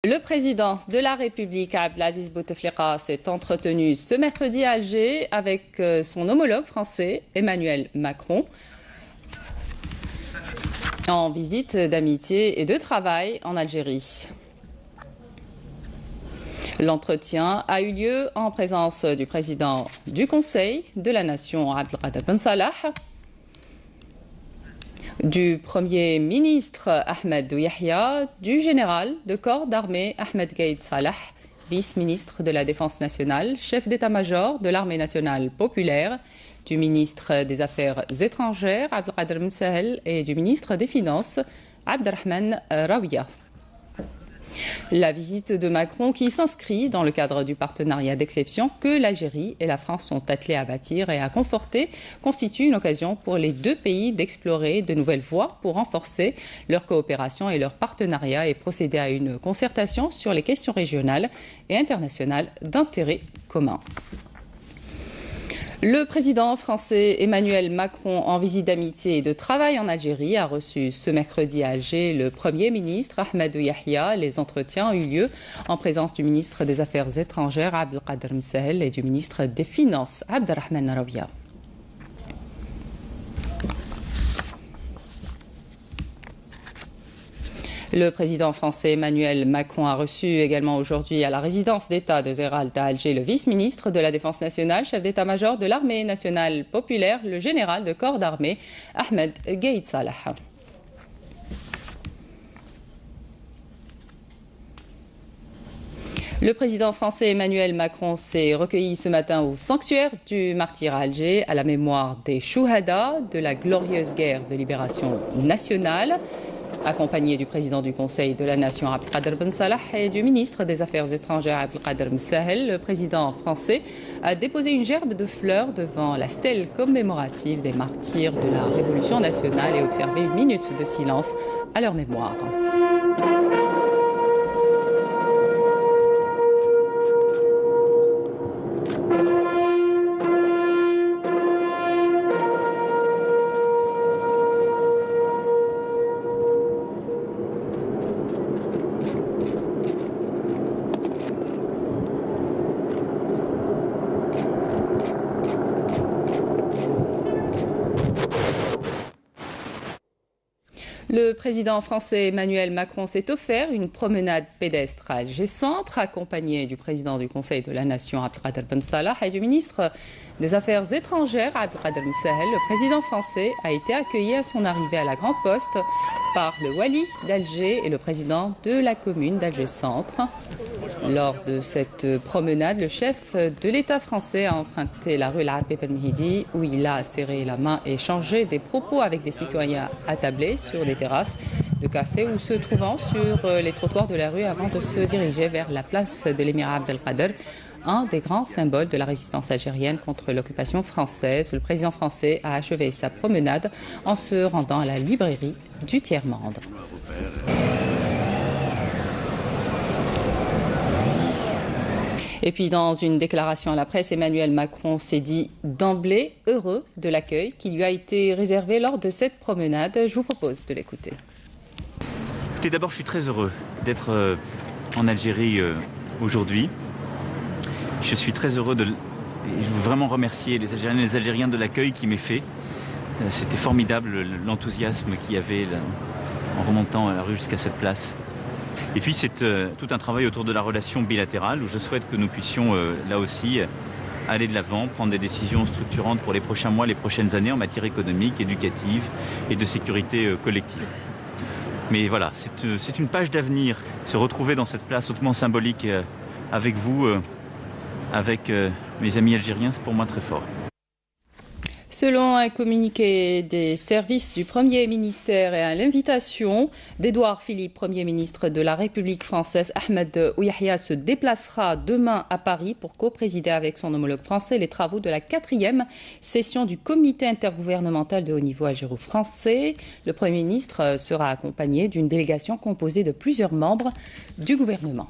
Le président de la République, Abdelaziz Bouteflika, s'est entretenu ce mercredi à Alger avec son homologue français, Emmanuel Macron, en visite d'amitié et de travail en Algérie. L'entretien a eu lieu en présence du président du Conseil de la Nation, Abdelkader Ben Salah, du Premier ministre Ahmed Yahya, du général de corps d'armée Ahmed Gaïd Salah, vice-ministre de la Défense nationale, chef d'état-major de l'armée nationale populaire, du ministre des Affaires étrangères Abdelkader Ben Sahel et du ministre des Finances Abderrahmane Raouia. La visite de Macron qui s'inscrit dans le cadre du partenariat d'exception que l'Algérie et la France sont attelés à bâtir et à conforter constitue une occasion pour les deux pays d'explorer de nouvelles voies pour renforcer leur coopération et leur partenariat et procéder à une concertation sur les questions régionales et internationales d'intérêt commun. Le président français Emmanuel Macron, en visite d'amitié et de travail en Algérie, a reçu ce mercredi à Alger le Premier ministre Ahmed Yahya. Les entretiens ont eu lieu en présence du ministre des Affaires étrangères Abdelkader Ben Sahel et du ministre des Finances Abderrahmane Raouia. Le président français Emmanuel Macron a reçu également aujourd'hui à la résidence d'État de Zeralt à Alger le vice-ministre de la Défense nationale, chef d'état-major de l'armée nationale populaire, le général de corps d'armée Ahmed Gaïd Salah. Le président français Emmanuel Macron s'est recueilli ce matin au sanctuaire du martyr à Alger à la mémoire des Chouhada de la glorieuse guerre de libération nationale. Accompagné du président du Conseil de la Nation Abdelkader Ben Salah et du ministre des Affaires étrangères Abdelkader Ben Sahel, le président français a déposé une gerbe de fleurs devant la stèle commémorative des martyrs de la Révolution nationale et observé une minute de silence à leur mémoire. Le président français Emmanuel Macron s'est offert une promenade pédestre à Alger Centre, accompagné du président du Conseil de la Nation Abdelkader Ben Salah et du ministre des Affaires étrangères Abdelkader Ben Sahel. Le président français a été accueilli à son arrivée à la Grand Poste par le wali d'Alger et le président de la commune d'Alger Centre. Lors de cette promenade, le chef de l'État français a emprunté la rue Al-Arbi Ben Mehdi où il a serré la main et échangé des propos avec des citoyens attablés sur des terrasses de café ou se trouvant sur les trottoirs de la rue avant de se diriger vers la place de l'émirat Abdelkader, un des grands symboles de la résistance algérienne contre l'occupation française. Le président français a achevé sa promenade en se rendant à la librairie du Tiers-Monde. Et puis dans une déclaration à la presse, Emmanuel Macron s'est dit d'emblée heureux de l'accueil qui lui a été réservé lors de cette promenade. Je vous propose de l'écouter. Écoutez, d'abord je suis très heureux d'être en Algérie aujourd'hui. Je suis très heureux et je veux vraiment remercier les Algériennes et les Algériens de l'accueil qui m'est fait. C'était formidable l'enthousiasme qu'il y avait là, en remontant à la rue jusqu'à cette place. Et puis c'est tout un travail autour de la relation bilatérale où je souhaite que nous puissions là aussi aller de l'avant, prendre des décisions structurantes pour les prochains mois, les prochaines années en matière économique, éducative et de sécurité collective. Mais voilà, c'est une page d'avenir. Se retrouver dans cette place hautement symbolique avec vous, avec mes amis algériens, c'est pour moi très fort. Selon un communiqué des services du Premier ministère et à l'invitation d'Édouard Philippe, Premier ministre de la République française, Ahmed Yahya se déplacera demain à Paris pour co-présider avec son homologue français les travaux de la 4e session du comité intergouvernemental de haut niveau algéro-français. Le Premier ministre sera accompagné d'une délégation composée de plusieurs membres du gouvernement.